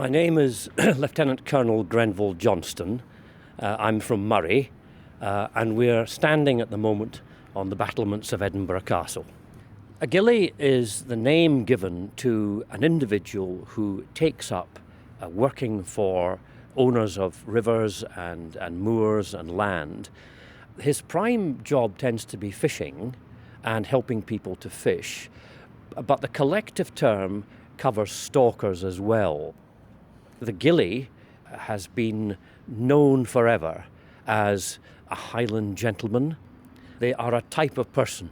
My name is Lieutenant Colonel Grenville Johnston. I'm from Murray, and we're standing at the moment on the battlements of Edinburgh Castle. A ghillie is the name given to an individual who takes up working for owners of rivers and moors and land. His prime job tends to be fishing and helping people to fish, but the collective term covers stalkers as well. The ghillie has been known forever as a Highland gentleman. They are a type of person.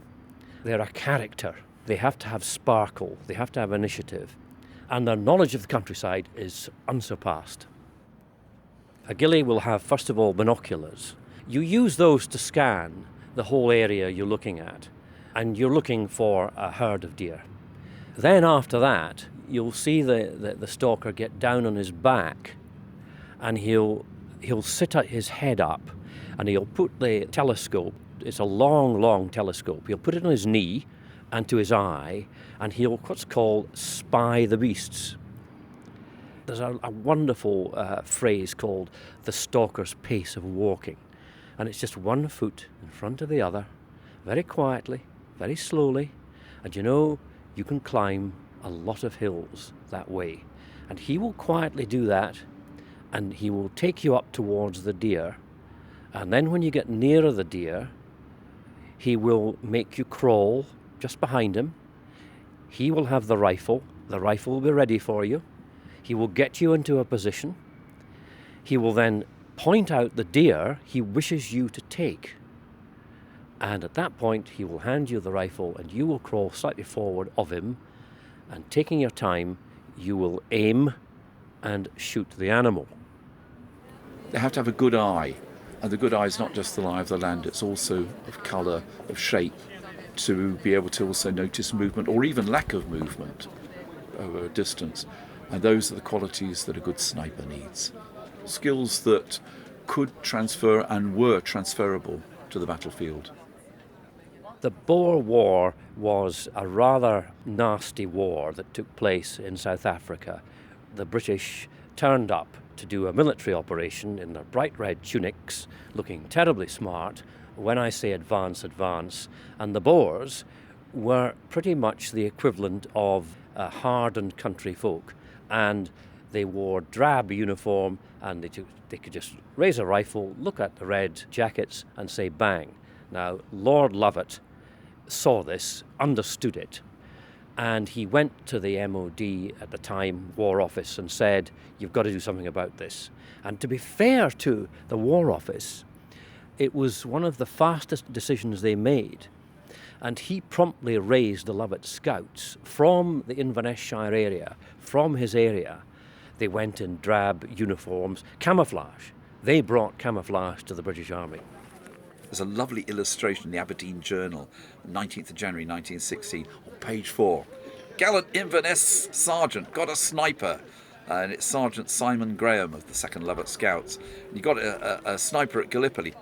They're a character. They have to have sparkle. They have to have initiative. And their knowledge of the countryside is unsurpassed. A ghillie will have, first of all, binoculars. You use those to scan the whole area you're looking at, and you're looking for a herd of deer. Then after that, you'll see the stalker get down on his back, and he'll sit his head up, and he'll put the telescope, it's a long telescope, he'll put it on his knee and to his eye, and he'll what's called spy the beasts. There's a wonderful phrase called the stalker's pace of walking, and it's just one foot in front of the other, very quietly, very slowly, and you can climb a lot of hills that way. And he will quietly do that, and he will take you up towards the deer, and then when you get nearer the deer, he will make you crawl just behind him. He will have the rifle will be ready for you. He will get you into a position. He will then point out the deer he wishes you to take. And at that point, he will hand you the rifle, and you will crawl slightly forward of him, and taking your time, you will aim and shoot the animal. They have to have a good eye, and the good eye is not just the eye of the land, it's also of colour, of shape, to be able to also notice movement or even lack of movement over a distance. And those are the qualities that a good sniper needs. Skills that could transfer and were transferable to the battlefield. The Boer War was a rather nasty war that took place in South Africa. The British turned up to do a military operation in their bright red tunics, looking terribly smart. When I say advance, advance. And the Boers were pretty much the equivalent of hardened country folk. And they wore drab uniform, and they could just raise a rifle, look at the red jackets and say bang. Now, Lord Lovat saw this, understood it, and he went to the MOD at the time, War Office, and said, you've got to do something about this. And to be fair to the War Office, it was one of the fastest decisions they made. And he promptly raised the Lovat Scouts from the Inverness Shire area, from his area. They went in drab uniforms, camouflage. They brought camouflage to the British Army. There's a lovely illustration in the Aberdeen Journal, 19th of January 1916, on page 4. Gallant Inverness sergeant got a sniper. And it's Sergeant Simon Graham of the 2nd Lovat Scouts. And you got a sniper at Gallipoli,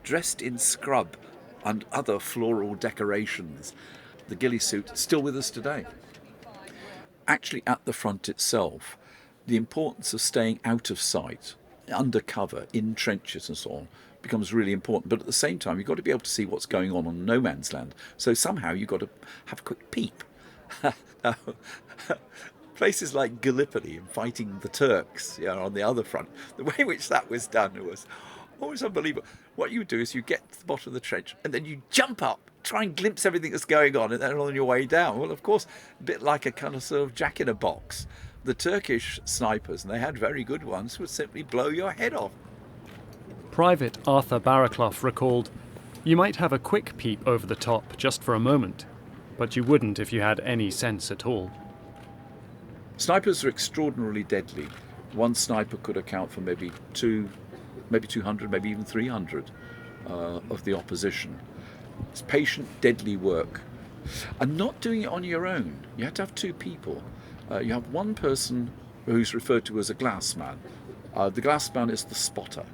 dressed in scrub and other floral decorations. The ghillie suit still with us today. Actually, at the front itself, the importance of staying out of sight, under cover, in trenches and so on, becomes really important. But at the same time, you've got to be able to see what's going on no man's land. So somehow you've got to have a quick peep. Places like Gallipoli and fighting the Turks on the other front, the way in which that was done was always unbelievable. What you do is you get to the bottom of the trench and then you jump up, try and glimpse everything that's going on, and then on your way down. Well, of course, a bit like a kind of sort of jack in a box. The Turkish snipers, and they had very good ones, would simply blow your head off. Private Arthur Barraclough recalled, "You might have a quick peep over the top just for a moment, but you wouldn't if you had any sense at all." Snipers are extraordinarily deadly. One sniper could account for maybe 200, maybe even 300 of the opposition. It's patient, deadly work. And not doing it on your own. You have to have two people. You have one person who's referred to as a glassman. The glassman is the spotter.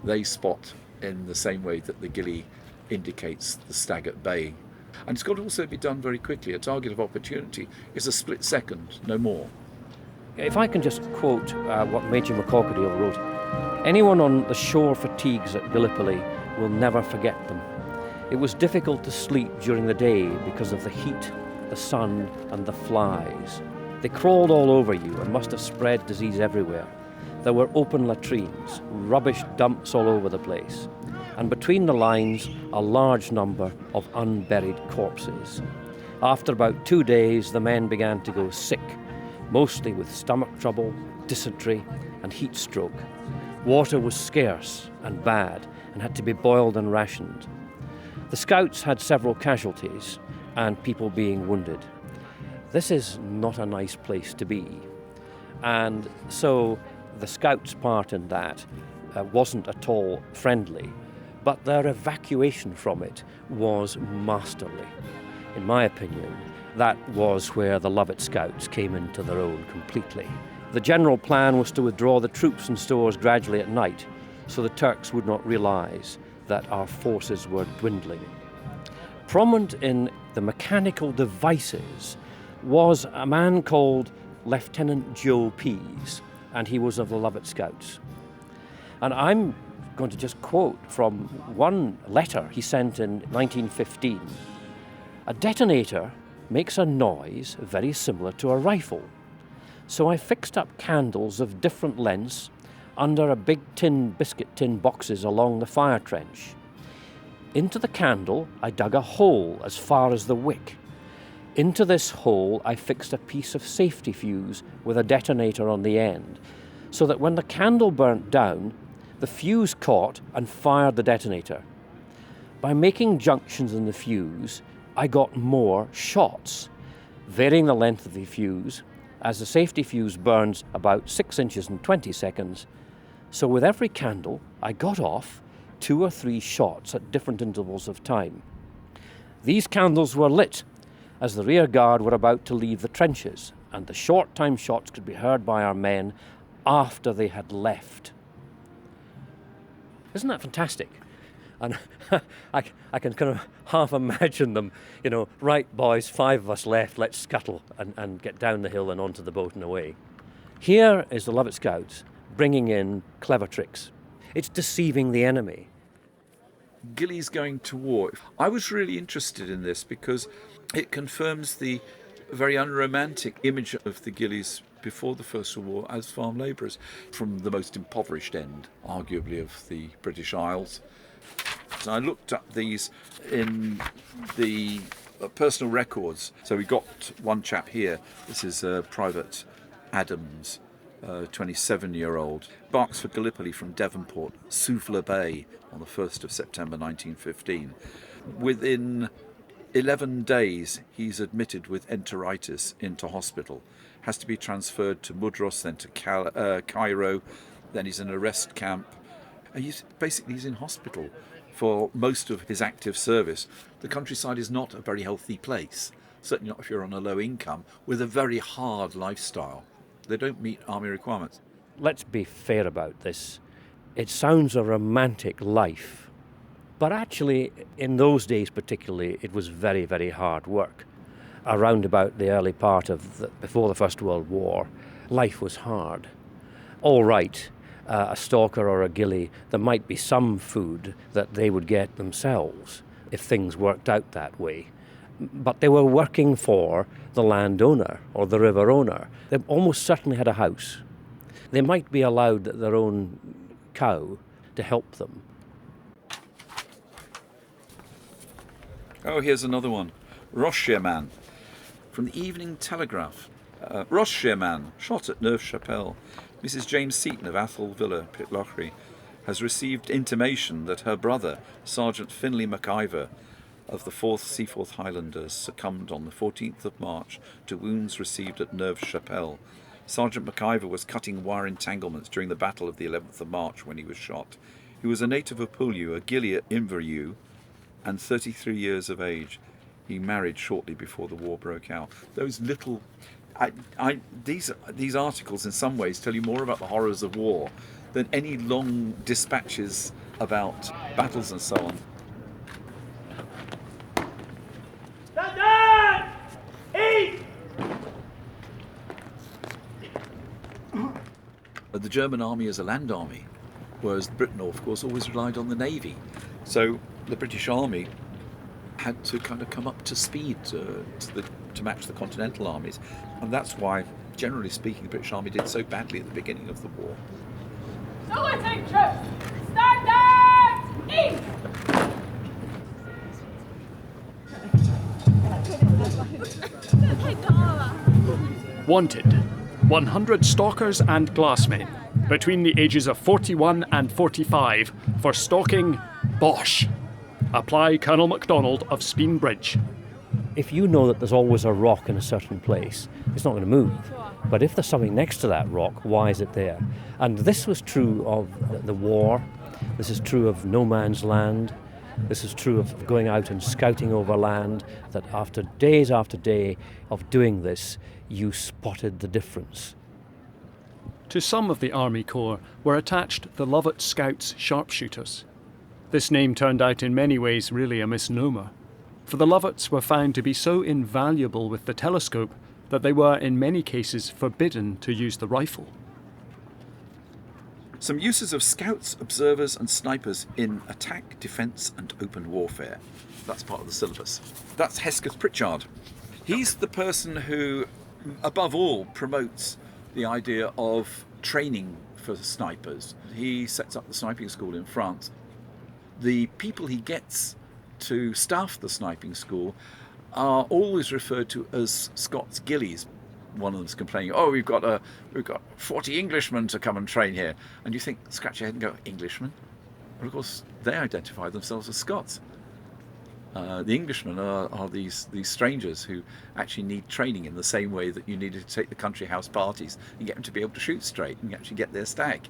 They spot in the same way that the ghillie indicates the stag at bay. And it's got to also be done very quickly. A target of opportunity is a split second, no more. If I can just quote what Major McCorkadale wrote, anyone on the shore fatigues at Gallipoli will never forget them. It was difficult to sleep during the day because of the heat, the sun and the flies. They crawled all over you and must have spread disease everywhere. There were open latrines, rubbish dumps all over the place, and between the lines a large number of unburied corpses. After about 2 days the men began to go sick, mostly with stomach trouble, dysentery and heat stroke. Water was scarce and bad and had to be boiled and rationed. The scouts had several casualties and people being wounded. This is not a nice place to be. And so the scouts' part in that wasn't at all friendly, but their evacuation from it was masterly. In my opinion, that was where the Lovat Scouts came into their own completely. The general plan was to withdraw the troops and stores gradually at night, so the Turks would not realise that our forces were dwindling. Prominent in the mechanical devices was a man called Lieutenant Joe Pease, and he was of the Lovat Scouts. And I'm going to just quote from one letter he sent in 1915. A detonator makes a noise very similar to a rifle. So I fixed up candles of different lengths under a big biscuit tin boxes along the fire trench. Into the candle I dug a hole as far as the wick. Into this hole I fixed a piece of safety fuse with a detonator on the end, so that when the candle burnt down, the fuse caught and fired the detonator. By making junctions in the fuse, I got more shots, varying the length of the fuse, as the safety fuse burns about 6 inches in 20 seconds. So with every candle, I got off 2 or 3 shots at different intervals of time. These candles were lit as the rear guard were about to leave the trenches, and the short-time shots could be heard by our men after they had left. Isn't that fantastic? And I can kind of half imagine them, right boys, 5 of us left, let's scuttle and get down the hill and onto the boat and away. Here is the Lovat Scouts bringing in clever tricks. It's deceiving the enemy. Ghillies going to war. I was really interested in this because it confirms the very unromantic image of the ghillies before the First World War as farm labourers from the most impoverished end, arguably, of the British Isles. So I looked up these in the personal records. So we got one chap here. This is Private Adams, 27-year-old, embarks for Gallipoli from Devonport, Suvla Bay, on the 1st of September 1915. Within 11 days, he's admitted with enteritis into hospital. Has to be transferred to Mudros, then to Cairo. Then he's in an arrest camp. And he's in hospital for most of his active service. The countryside is not a very healthy place, certainly not if you're on a low income, with a very hard lifestyle. They don't meet army requirements. Let's be fair about this. It sounds a romantic life, but actually in those days particularly it was very, very hard work. Around about the early part of before the First World War, life was hard. All right, a stalker or a ghillie, there might be some food that they would get themselves if things worked out that way. But they were working for the landowner or the river owner. They almost certainly had a house. They might be allowed their own cow to help them. Oh, here's another one. Rocheman, from the Evening Telegraph. Rocheman, shot at Neuve-Chapelle. Mrs. James Seaton of Athol Villa, Pitlochry, has received intimation that her brother, Sergeant Finlay MacIver, of the 4th Seaforth Highlanders, succumbed on the 14th of March to wounds received at Neuve-Chapelle. Sergeant MacIver was cutting wire entanglements during the battle of the 11th of March when he was shot. He was a native of Pouliou, a ghillie at Inverewe, and 33 years of age. He married shortly before the war broke out. Those little... These articles in some ways tell you more about the horrors of war than any long dispatches about battles and so on. the German army as a land army, whereas Britain, of course, always relied on the navy. So the British army had to kind of come up to speed to match the continental armies, and that's why, generally speaking, the British army did so badly at the beginning of the war. Saluting troops! Standards! East! Wanted, 100 stalkers and glassmen between the ages of 41 and 45 for stalking Bosch. Apply Colonel MacDonald of Speen Bridge. If you know that there's always a rock in a certain place, it's not going to move. But if there's something next to that rock, why is it there? And this was true of the war. This is true of no man's land. This is true of going out and scouting over land, that after day of doing this, you spotted the difference. To some of the Army Corps were attached the Lovat Scouts sharpshooters. This name turned out in many ways really a misnomer, for the Lovats were found to be so invaluable with the telescope that they were in many cases forbidden to use the rifle. Some uses of scouts, observers and snipers in attack, defence and open warfare. That's part of the syllabus. That's Hesketh Pritchard. He's the person who, above all, promotes the idea of training for snipers. He sets up the sniping school in France. The people he gets to staff the sniping school are always referred to as Scots ghillies. One of them's complaining, "Oh, we've got 40 Englishmen to come and train here," and you think, scratch your head and go, "Englishmen?" But of course, they identify themselves as Scots. The Englishmen are these strangers who actually need training in the same way that you needed to take the country house parties and get them to be able to shoot straight and actually get their stag.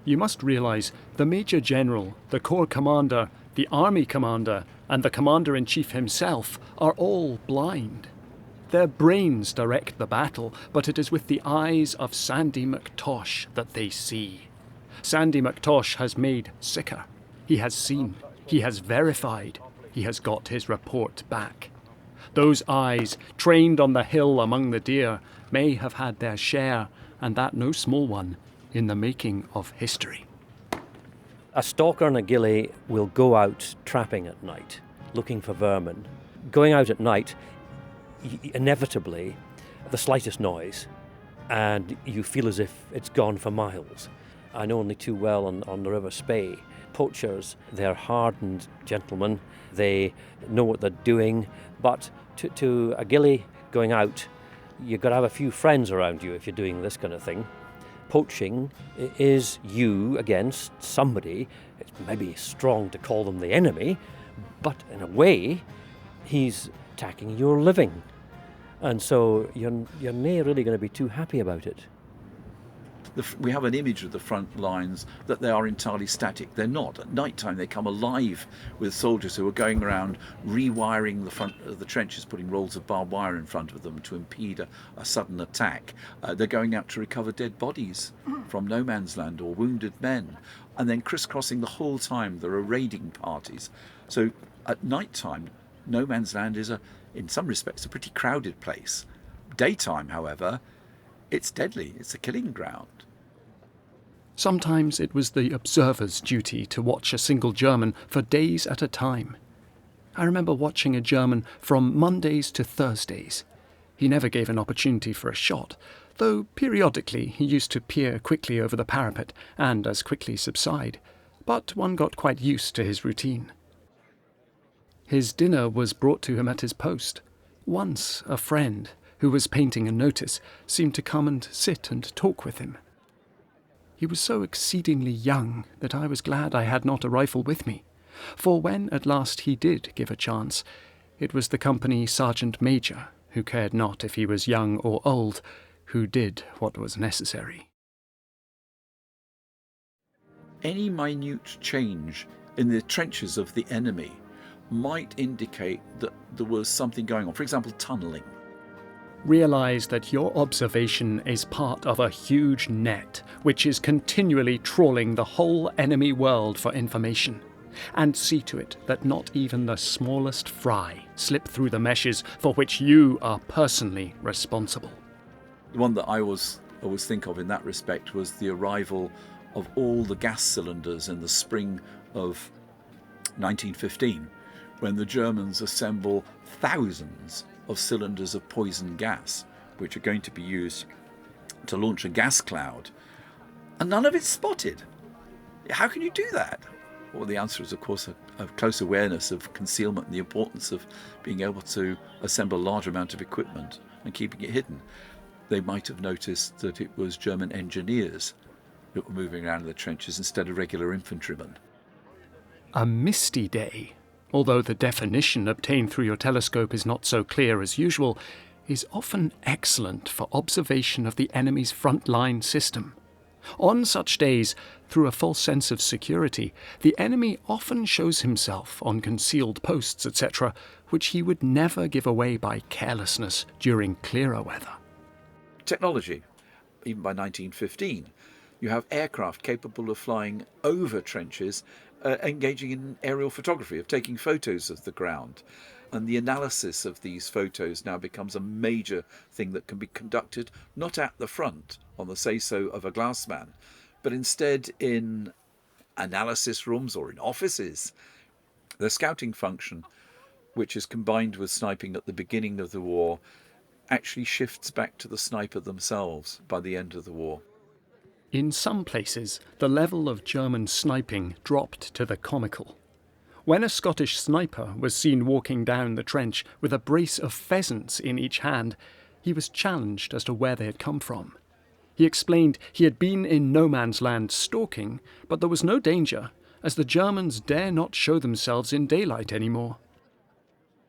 You must realise the Major General, the Corps Commander, the Army Commander, and the Commander-in-Chief himself are all blind. Their brains direct the battle, but it is with the eyes of Sandy McTosh that they see. Sandy McTosh has made sicker. He has seen. He has verified. He has got his report back. Those eyes, trained on the hill among the deer, may have had their share, and that no small one, in the making of history. A stalker and a ghillie will go out trapping at night, looking for vermin. Going out at night, inevitably, the slightest noise, and you feel as if it's gone for miles. I know only too well on the River Spey. Poachers, they're hardened gentlemen, they know what they're doing, but to a ghillie going out, you've got to have a few friends around you if you're doing this kind of thing. Poaching is you against somebody. It's maybe strong to call them the enemy, but in a way, he's attacking your living. And so you're not really going to be too happy about it. We have an image of the front lines that they are entirely static. They're not. At night time, they come alive with soldiers who are going around rewiring the front of the trenches, putting rolls of barbed wire in front of them to impede a sudden attack. They're going out to recover dead bodies from no man's land or wounded men. And then crisscrossing the whole time, there are raiding parties. So at night time, no man's land is, in some respects, a pretty crowded place. Daytime, however, it's deadly. It's a killing ground. Sometimes it was the observer's duty to watch a single German for days at a time. I remember watching a German from Mondays to Thursdays. He never gave an opportunity for a shot, though periodically he used to peer quickly over the parapet and as quickly subside, but one got quite used to his routine. His dinner was brought to him at his post. Once a friend, who was painting a notice, seemed to come and sit and talk with him. He was so exceedingly young that I was glad I had not a rifle with me, for when at last he did give a chance, it was the company sergeant major, who cared not if he was young or old, who did what was necessary. Any minute change in the trenches of the enemy might indicate that there was something going on. For example, tunnelling. Realise that your observation is part of a huge net which is continually trawling the whole enemy world for information, and see to it that not even the smallest fry slip through the meshes for which you are personally responsible. The one that I was always think of in that respect was the arrival of all the gas cylinders in the spring of 1915, when the Germans assemble thousands of cylinders of poison gas, which are going to be used to launch a gas cloud, and none of it's spotted. How can you do that? Well, the answer is, of course, a close awareness of concealment and the importance of being able to assemble a large amount of equipment and keeping it hidden. They might have noticed that it was German engineers that were moving around in the trenches instead of regular infantrymen. A misty day, although the definition obtained through your telescope is not so clear as usual, is often excellent for observation of the enemy's front-line system. On such days, through a false sense of security, the enemy often shows himself on concealed posts, etc., which he would never give away by carelessness during clearer weather. Technology. Even by 1915, you have aircraft capable of flying over trenches, engaging in aerial photography, of taking photos of the ground. And the analysis of these photos now becomes a major thing that can be conducted not at the front, on the say-so of a glassman, but instead in analysis rooms or in offices. The scouting function, which is combined with sniping at the beginning of the war, actually shifts back to the sniper themselves by the end of the war. In some places, the level of German sniping dropped to the comical. When a Scottish sniper was seen walking down the trench with a brace of pheasants in each hand, he was challenged as to where they had come from. He explained he had been in no man's land stalking, but there was no danger, as the Germans dare not show themselves in daylight anymore.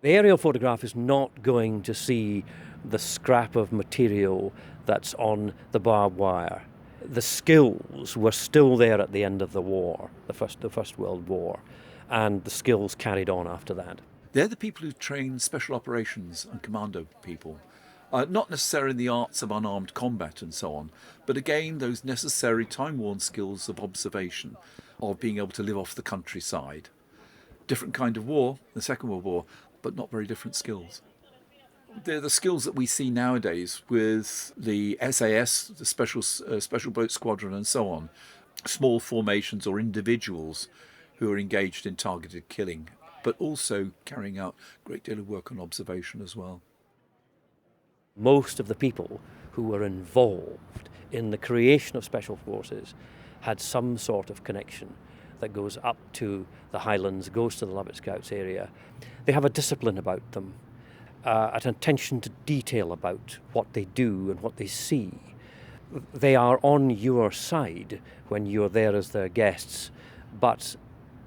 The aerial photograph is not going to see the scrap of material that's on the barbed wire. The skills were still there at the end of the war, the First World War, and the skills carried on after that. They're the people who train special operations and commando people. Not necessarily in the arts of unarmed combat and so on, but again those necessary time-worn skills of observation, of being able to live off the countryside. Different kind of war, the Second World War, but not very different skills. They're the skills that we see nowadays with the SAS, the Special Boat Squadron and so on. Small formations or individuals who are engaged in targeted killing, but also carrying out a great deal of work on observation as well. Most of the people who were involved in the creation of special forces had some sort of connection that goes up to the Highlands, goes to the Lovat Scouts area. They have a discipline about them, an attention to detail about what they do and what they see. They are on your side when you're there as their guests, but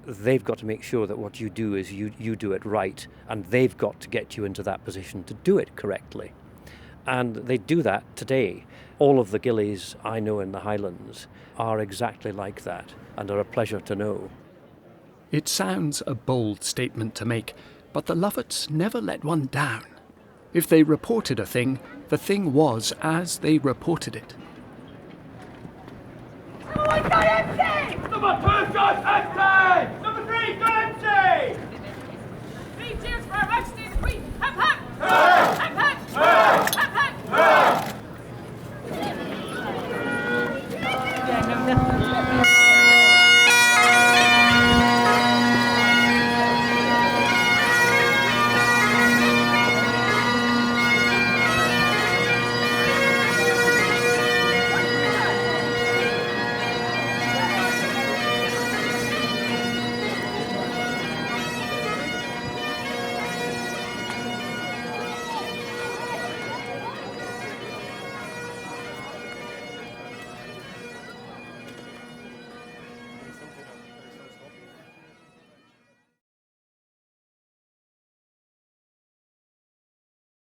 they've got to make sure that what you do is you do it right, and they've got to get you into that position to do it correctly. And they do that today. All of the ghillies I know in the Highlands are exactly like that, and are a pleasure to know. It sounds a bold statement to make, but the Lovats never let one down. If they reported a thing, the thing was as they reported it.